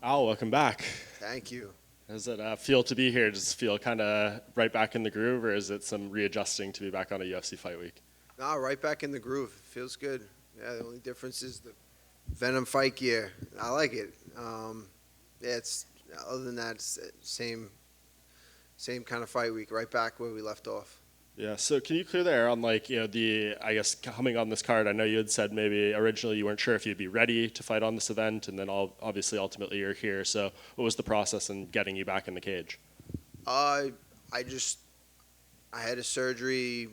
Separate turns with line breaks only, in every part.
Al, welcome back.
Thank you.
How does it feel to be here? Does it feel kind of right back in the groove, or is it some readjusting to be back on a UFC fight week?
No, right back in the groove. Feels good. Yeah, the only difference is the Venom fight gear. I like it. Yeah, it's other than that, it's the same kind of fight week. Right back where we left off.
Yeah. So can you clear the air on I guess coming on this card? I know you had said maybe originally you weren't sure if you'd be ready to fight on this event, and then obviously ultimately you're here. So what was the process in getting you back in the cage?
I just I had a surgery.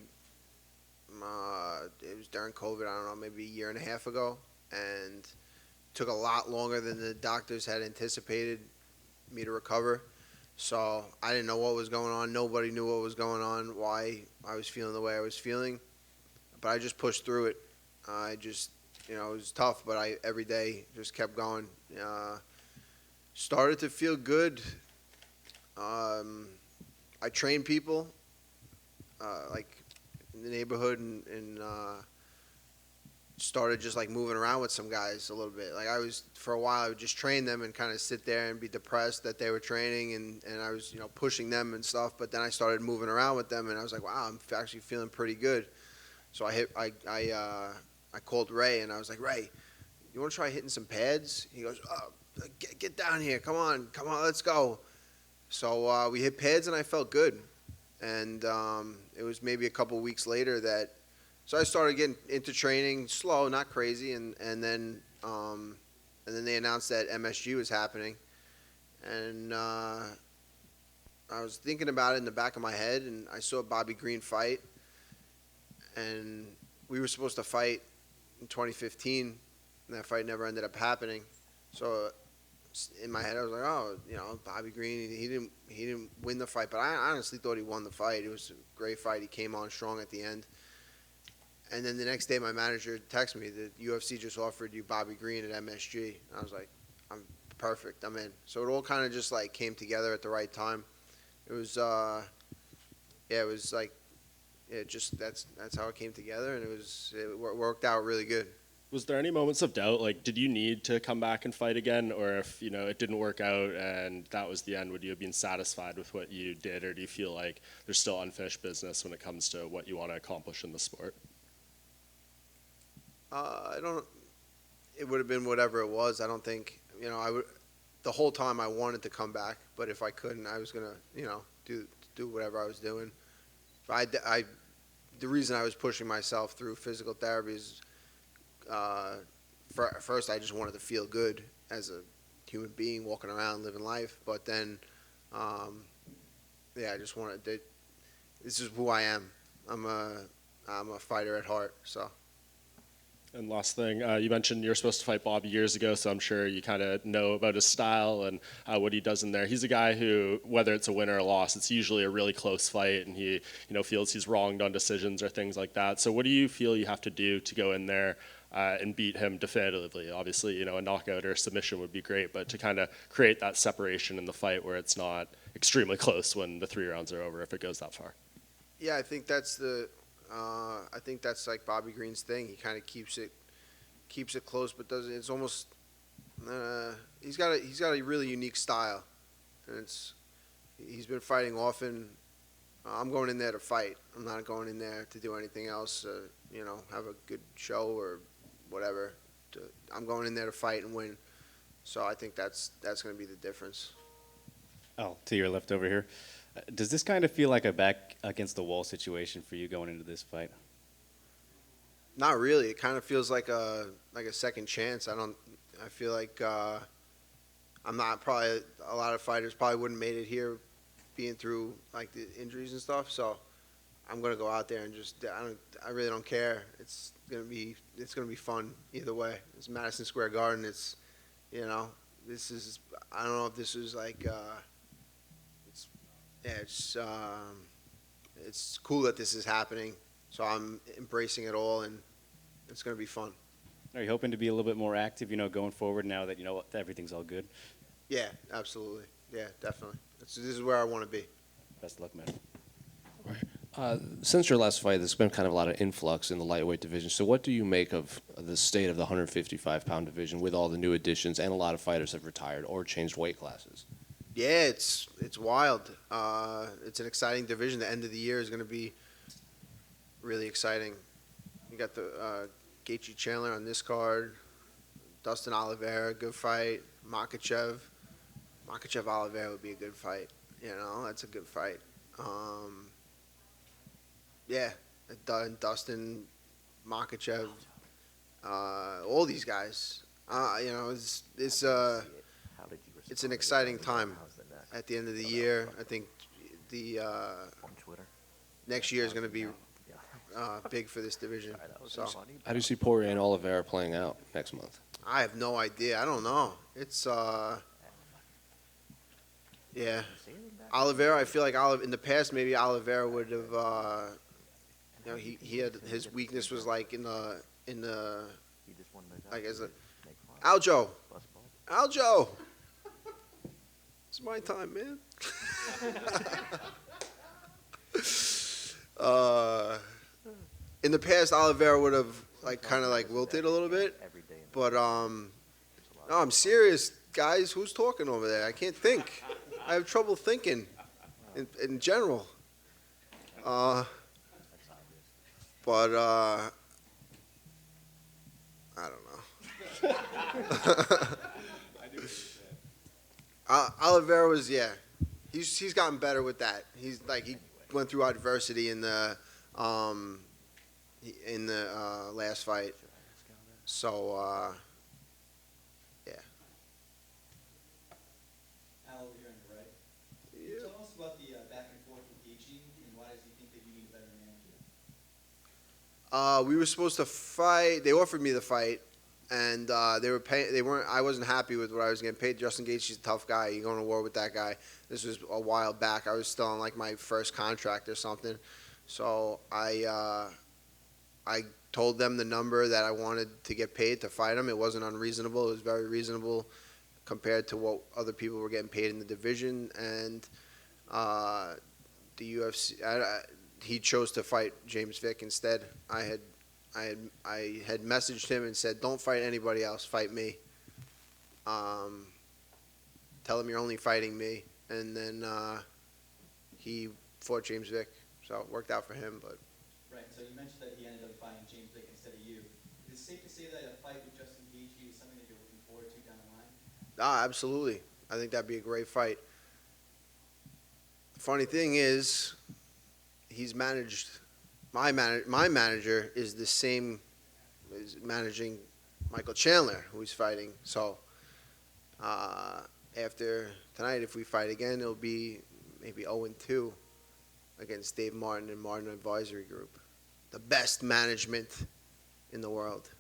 It was during COVID. I don't know, maybe a year and a half ago, and took a lot longer than the doctors had anticipated me to recover. So I didn't know what was going on. Nobody knew what was going on, why I was feeling the way I was feeling. But I just pushed through it. I just, it was tough, but I every day just kept going. Started to feel good. I train people, like in the neighborhood, and started just like moving around with some guys a little bit. Like for a while, I would just train them and kind of sit there and be depressed that they were training, and I was, pushing them and stuff. But then I started moving around with them, and I was like, wow, I'm actually feeling pretty good. So I called Ray, and I was like, Ray, you want to try hitting some pads? He goes, oh, get down here, come on, let's go. So we hit pads, and I felt good. And it was maybe a couple weeks later that. So I started getting into training, slow, not crazy, and then they announced that MSG was happening, and I was thinking about it in the back of my head, and I saw Bobby Green fight, and we were supposed to fight in 2015, and that fight never ended up happening. So in my head, I was like, oh, Bobby Green, he didn't win the fight, but I honestly thought he won the fight. It was a great fight. He came on strong at the end. And then the next day, my manager texted me that UFC just offered you Bobby Green at MSG. And I was like, I'm perfect. I'm in. So it all kind of just like came together at the right time. It was, it was like, just that's how it came together, and it worked out really good.
Was there any moments of doubt? Like, did you need to come back and fight again, or if it didn't work out and that was the end, would you have been satisfied with what you did, or do you feel like there's still unfinished business when it comes to what you want to accomplish in the sport?
I don't. It would have been whatever it was. I don't think I would. The whole time I wanted to come back, but if I couldn't, I was gonna do whatever I was doing. The reason I was pushing myself through physical therapy is first I just wanted to feel good as a human being walking around living life, but then I just wanted to. This is who I am. I'm a fighter at heart. So.
And last thing, you mentioned you were supposed to fight Bobby years ago, so I'm sure you kind of know about his style and what he does in there. He's a guy who, whether it's a win or a loss, it's usually a really close fight, and he feels he's wronged on decisions or things like that. So what do you feel you have to do to go in there and beat him definitively? Obviously, a knockout or a submission would be great, but to kind of create that separation in the fight where it's not extremely close when the 3 rounds are over, if it goes that far.
Yeah, I think that's like Bobby Green's thing. He kind of keeps it close, but doesn't. It's almost he's got a really unique style, and he's been fighting often. I'm going in there to fight. I'm not going in there to do anything else. Have a good show or whatever. I'm going in there to fight and win. So I think that's going to be the difference.
Oh, to your left over here. Does this kind of feel like a back against the wall situation for you going into this fight?
Not really. It kind of feels like a second chance. I feel like I'm not probably a lot of fighters probably wouldn't made it here, being through like the injuries and stuff. So I'm gonna go out there and just I really don't care. It's gonna be fun either way. It's Madison Square Garden. It's this is I don't know if this is like. It's cool that this is happening, so I'm embracing it all, and it's going to be fun.
Are you hoping to be a little bit more active, going forward now that everything's all good?
Yeah, absolutely. Yeah, definitely. This is where I want to be.
Best of luck, man.
Since your last fight, there's been kind of a lot of influx in the lightweight division. So what do you make of the state of the 155-pound division with all the new additions and a lot of fighters have retired or changed weight classes?
Yeah, it's wild. It's an exciting division. The end of the year is going to be really exciting. You got the Gaethje Chandler on this card, Dustin Oliveira, good fight. Makachev Oliveira would be a good fight. You know, that's a good fight. Yeah, Dustin, Makachev, all these guys. You know, it's an exciting time at the end of the year. I think the next year is going to be big for this division. So
How do you see Poirier and Oliveira playing out next month?
I have no idea. I don't know. It's yeah. Oliveira, I feel like in the past maybe Oliveira would have you know, he had his weakness was like in the like as a Aljo. It's my time, man. In the past, Oliveira would have like kind of like wilted a little bit, but no, I'm serious, guys. Who's talking over there? I can't think. I have trouble thinking, in general. But I don't know. Oliveira was he's gotten better with that. He's like he went through adversity in the last fight. So yeah.
Al, over here on your right. Tell us about the back and forth with Gaethje, and why does he think that you need a better manager?
We were supposed to fight. They offered me the fight, and they were paying. They weren't. I wasn't happy with what I was getting paid. Justin Gaethje's a tough guy. You going to war with that guy? This was a while back. I was still on like my first contract or something. So I told them the number that I wanted to get paid to fight him. It wasn't unreasonable. It was very reasonable compared to what other people were getting paid in the division. And the UFC, he chose to fight James Vick instead. I had messaged him and said, "Don't fight anybody else. Fight me. Tell him you're only fighting me." And then he fought James Vick, so it worked out for him. But
Right, so you mentioned that he ended up fighting James Vick instead of you. Is it safe to say that a fight with Justin Gaethje is something that you're looking forward to down the line?
absolutely, I think that'd be a great fight. The funny thing is, he's managed. My manager is the same, is managing Michael Chandler, who he's fighting. So after tonight, if we fight again, it'll be maybe 0-2 against Dave Martin and Martin Advisory Group, the best management in the world.